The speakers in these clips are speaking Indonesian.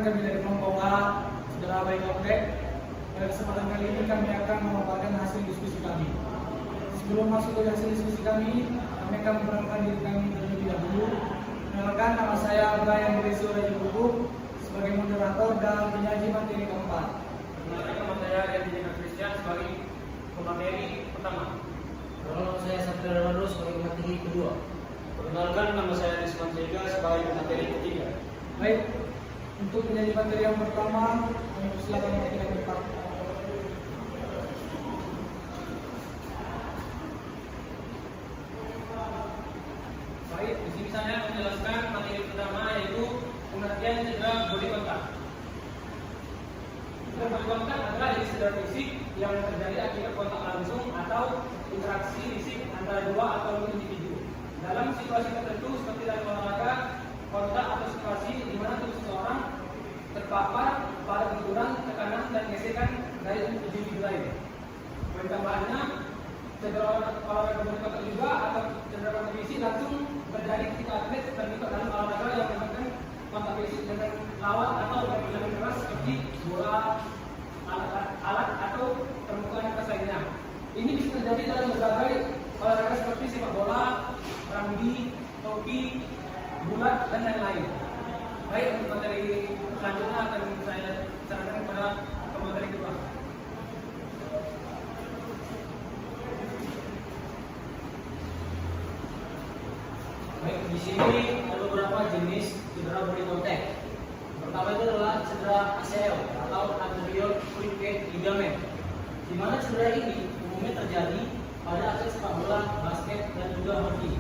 kami dari kelompok A, saudara Baik Oke. Pada kesempatan kali ini kami akan memaparkan hasil diskusi kami. Sebelum masuk ke hasil diskusi kami akan memperkenalkan diri kami terlebih dahulu. Perkenalkan, nama saya Brian Gresio Rajabuku sebagai moderator dan penyaji materi keempat. Perkenalkan, nama saya Edwin Christian sebagai pemateri pertama. Nama saya Satria Ronaldo sebagai materi kedua. Perkenalkan, nama saya Risman Jega sebagai materi ketiga. Baik, untuk menjadi materi yang pertama, kami persilakan materi yang keempat. Baik, di sini saya menjelaskan materi pertama yaitu pengertian cedera bodi kontak. Cedera bodi kontak adalah jenis cedera fisik yang terjadi akibat kontak langsung atau interaksi fisik antara dua atau lebih individu. Dalam situasi tertentu seperti dalam olahraga, kontak atau situasi di mana tubuh seseorang terpapar pada benturan, tekanan, dan gesekan dari individu lain. Poin tambahannya, cedera olahraga bodi kontak juga atau cedera kontak fisik langsung terjadi ketika atlet terlibat dalam olahraga yang melibatkan kontak fisik dengan lawan atau bermain keras seperti bola, alat atau permukaan keras lainnya. Ini bisa terjadi dalam berbagai olahraga seperti sepak bola, rugby, hoki, bulat, dan lain-lain. Baik, untuk materi selanjutnya akan saya sarankan kepada pemateri kedua. Baik, di sini ada beberapa jenis cedera bodi kontak. Pertama itu adalah cedera ACL atau anterior cruciate ligament, di mana cedera ini umumnya terjadi pada atlet sepak bola, basket, dan juga hoki.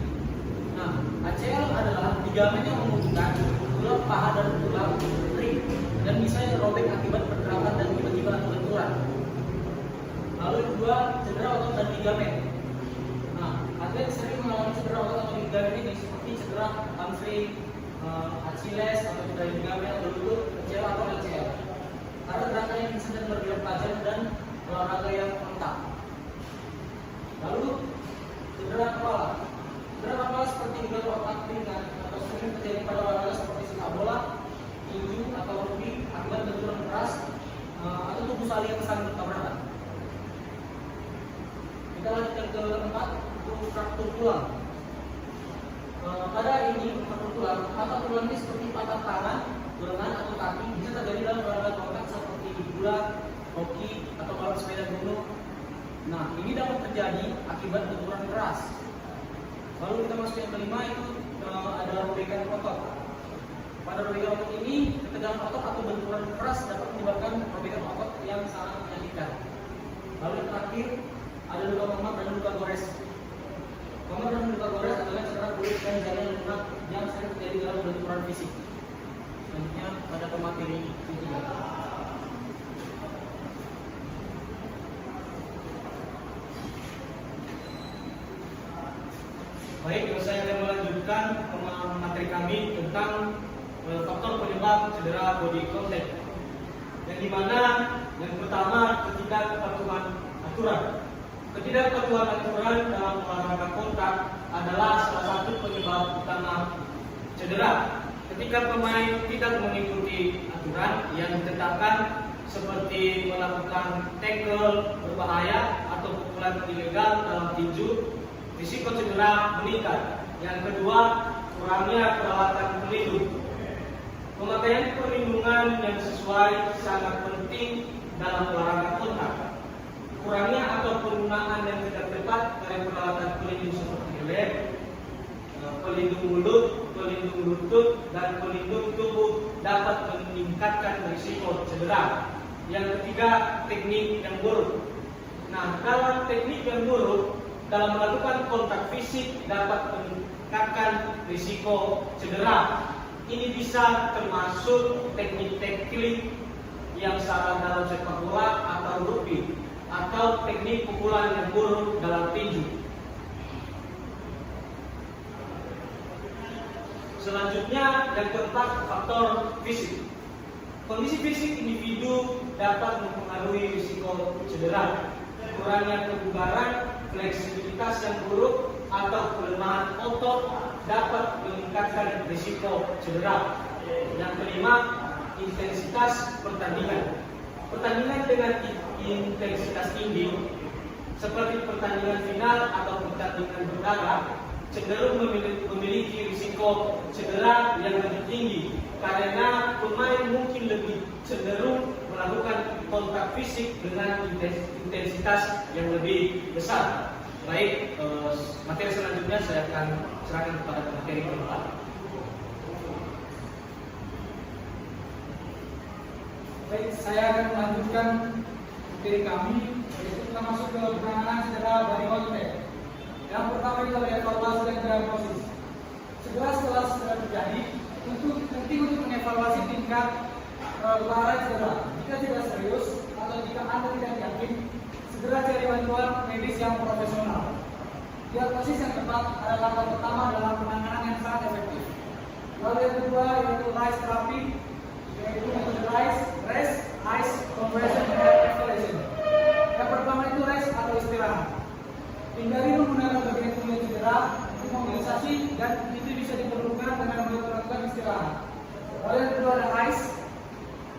Nah, ACL adalah ligamen yang menghubungkan tulang paha dan tulang ring dan bisa robek akibat pergerakan dan tiba-tiba benturan. Lalu yang kedua, cedera otot dan ligamen. Nah, atlet sering mengalami cedera otot atau ligamen ini seperti cedera hamstring, Achilles atau cedera ligamen atau lutut, ACL atau LCL. Karena gerakan yang sedang bergerak tajam dan olahraga yang kontak. Lalu cedera kepala. Cedera kepala seperti gelar otak ringan atau sering terjadi pada olahraga seperti sepak bola, tinju atau rugby akibat benturan keras atau tubuh saling saling bertabrakan. Kita lanjutkan ke keempat, untuk fraktur tulang. Pada ini fraktur tulang, patah tulang ini seperti patah tangan, lengan atau kaki bisa terjadi dalam olahraga kontak seperti bola, hoki atau balap sepeda gunung. Nah, ini dapat terjadi akibat benturan keras. Lalu kita masuk yang kelima, itu adalah robekan otot. Pada robekan otot ini, ketegangan otot atau benturan keras dapat menyebabkan robekan otot yang sangat menyakitkan. Lalu yang terakhir, ada luka memar dan luka gores. Memar dan luka gores adalah cedera kulit dan jalan lunak yang sering terjadi dalam benturan fisik. Selanjutnya pada pemateri ketiga. Baik, saya akan melanjutkan materi kami tentang faktor penyebab cedera body contact. Yang dimana yang pertama, ketidakpatuhan aturan. Ketidakpatuhan aturan dalam olahraga kontak adalah salah satu penyebab utama cedera. Ketika pemain tidak mengikuti aturan yang ditetapkan seperti melakukan tackle berbahaya atau pukulan ilegal dalam tinju, risiko cedera meningkat. Yang kedua, kurangnya peralatan pelindung. Pemakaian perlindungan yang sesuai sangat penting dalam olahraga kontak. Kurangnya atau penggunaan yang tidak tepat dari peralatan pelindung seperti helm, pelindung mulut, pelindung lutut, dan pelindung tubuh dapat meningkatkan risiko cedera. Yang ketiga, teknik yang buruk. Nah, dalam teknik yang buruk dalam melakukan kontak fisik dapat meningkatkan risiko cedera. Ini bisa termasuk teknik tackling yang salah dalam sepak bola atau rugby, atau teknik pukulan yang buruk dalam tinju. Selanjutnya, yang keempat, faktor fisik. Kondisi fisik individu dapat mempengaruhi risiko cedera. Kurangnya kebugaran, fleksibilitas yang buruk, atau kelemahan otot dapat meningkatkan risiko cedera. Yang kelima, intensitas pertandingan. Pertandingan dengan intensitas tinggi seperti pertandingan final atau pertandingan berdarah cenderung memiliki risiko cedera yang lebih tinggi karena pemain mungkin lebih cenderung melakukan kontak fisik dengan intensitas yang lebih besar. Baik, materi selanjutnya saya akan serahkan kepada materi keempat. Baik, saya akan melanjutkan materi kami, yaitu kita masuk ke penanganan cedera body contact. Yang pertama itu adalah evaluasi dan diagnosis. Segera setelah cedera terjadi, penting untuk mengevaluasi tingkat parah cedera. Jika tidak serius atau jika Anda tidak yakin, segera cari bantuan medis yang profesional. Diagnosis yang tepat adalah langkah pertama dalam penanganan yang sangat efektif. Lalu yang kedua yaitu RICE terapi, yaitu metode RICE, rest, ice, compression, dan escalation. Yang pertama itu rest atau istirahat. Hindari menggunakan bagian tubuh yang cedera untuk mobilisasi dan itu bisa diperlukan dengan melakukan istirahat. Lalu yang kedua ada ice.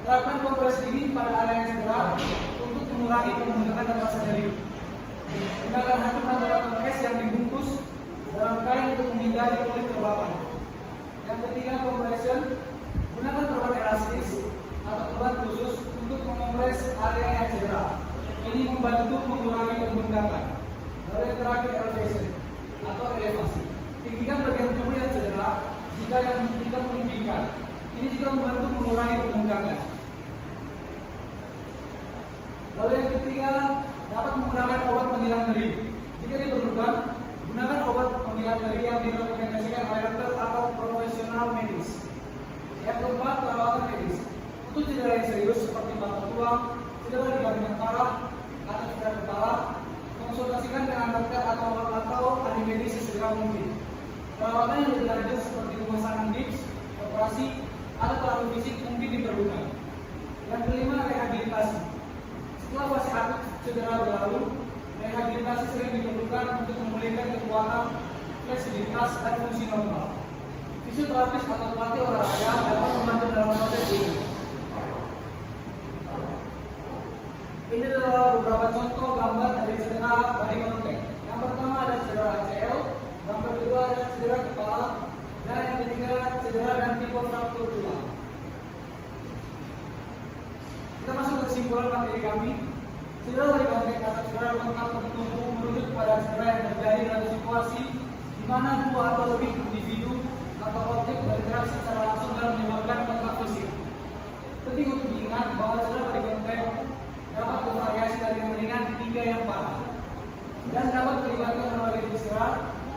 Terapkan kompres dingin pada area yang cedera untuk mengurangi pembentukan dan rasa nyeri. Gunakan handuk atau kompres yang dibungkus dalam kain untuk menghindari kulit terbakar. Yang ketiga compression. Gunakan perban elastis atau perban khusus untuk mengompres area yang cedera. Ini membantu mengurangi pembengkakan. Lalu yang terakhir elevation atau elevasi. Tinggikan bagian tubuh yang cedera jika yang tidak memungkinkan. Ini juga membantu mengurangi pembengkakan. Lalu yang ketiga, dapat menggunakan obat penghilang nyeri. Jika diperlukan, gunakan obat penghilang nyeri yang direkomendasikan oleh dokter atau profesional medis. Yang keempat, perawatan medis. Untuk cedera yang serius seperti patah tulang, cedera di bagian parah, atau cedera kepala, konsultasikan dengan dokter atau ahli medis sesegera mungkin. Perawatan yang lebih lanjut seperti pemasangan gips, operasi, atau terapi fisik mungkin diperlukan. Yang kelima, rehabilitasi. Setelah fase akut cedera berlalu, rehabilitasi sering diperlukan untuk memulihkan kekuatan, fleksibilitas, dan fungsi normal. Fisioterapis atau pelatih olahraga dapat membantu dalam proses ini. Ini adalah beberapa contoh gambar dari cedera body contact. Yang pertama ada cedera ACL, gambar kedua ada cedera kepala, dan yang ketiga cedera dan tipe fraktur tulang. Kita masuk ke kesimpulan materi kami. Cedera body contact atau cedera kontak tertentu merujuk pada cedera yang terjadi dalam situasi di mana dua atau lebih individu atau objek berinteraksi secara langsung dan menyebabkan kontak fisik. Penting untuk diingat bahwa cedera body contact dapat bervariasi dari yang ringan hingga yang parah dan dapat melibatkan berbagai jenis cedera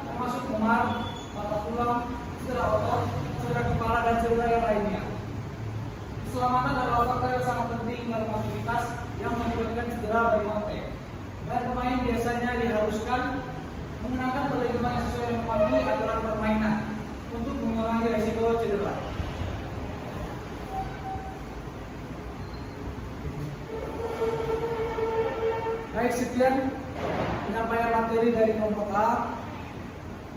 termasuk memar, patah tulang, cedera otot, cedera kepala, dan cedera yang lainnya. Keselamatan adalah faktor yang sangat penting dalam aktivitas yang menyebabkan cedera body contact, dan pemain biasanya diharuskan menggunakan perlindungan yang sesuai dengan mematuhi aturan permainan untuk mengurangi risiko cedera. Baik, sekian penyampaian materi dari kelompok A.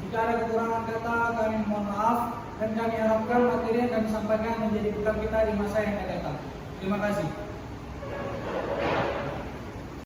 Jika ada kekurangan kata, kami mohon maaf dan kami harapkan materi yang kami sampaikan menjadi bekal kita di masa yang akan datang. Terima kasih.